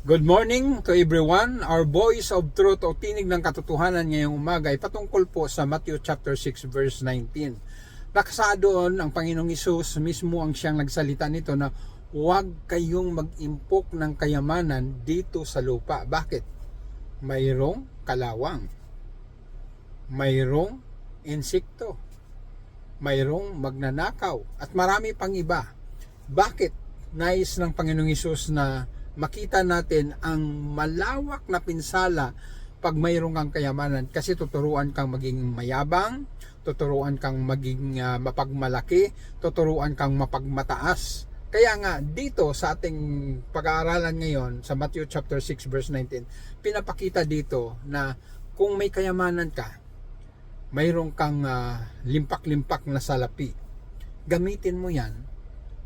Good morning to everyone. Our voice of truth o tinig ng katotohanan ngayong umaga ay patungkol po sa Matthew chapter 6 verse 19. Nakasa doon ang Panginoong Hesus mismo ang siyang nagsalita nito na huwag kayong mag-impok ng kayamanan dito sa lupa. Bakit? Mayroong kalawang, mayroong insekto, mayroong magnanakaw at marami pang iba. Bakit? Nais ng Panginoong Hesus na makita natin ang malawak na pinsala pag mayroon kang kayamanan, kasi tuturuan kang maging mayabang, tuturuan kang maging mapagmalaki, tuturuan kang mapagmataas. Kaya nga dito sa ating pag-aaralan ngayon sa Matthew chapter 6 verse 19, pinapakita dito na kung may kayamanan ka, mayroon kang limpak-limpak na salapi, gamitin mo yan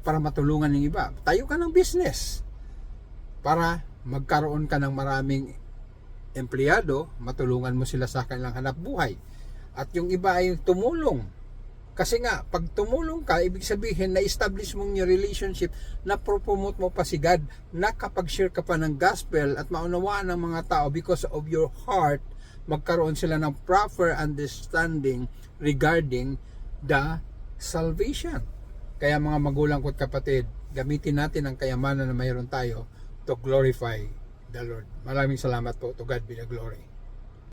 para matulungan ng iba. Tayo ka ng business para magkaroon ka ng maraming empleyado, matulungan mo sila sa kanilang hanap buhay. At yung iba ay tumulong. Kasi nga, pag tumulong ka, ibig sabihin na establish mong yung relationship, na promote mo pa si God, nakapag-share ka pa ng gospel at maunawaan ng mga tao because of your heart, magkaroon sila ng proper understanding regarding the salvation. Kaya mga magulang ko at kapatid, gamitin natin ang kayamanan na mayroon tayo to glorify the Lord. Maraming salamat po. To God be the glory.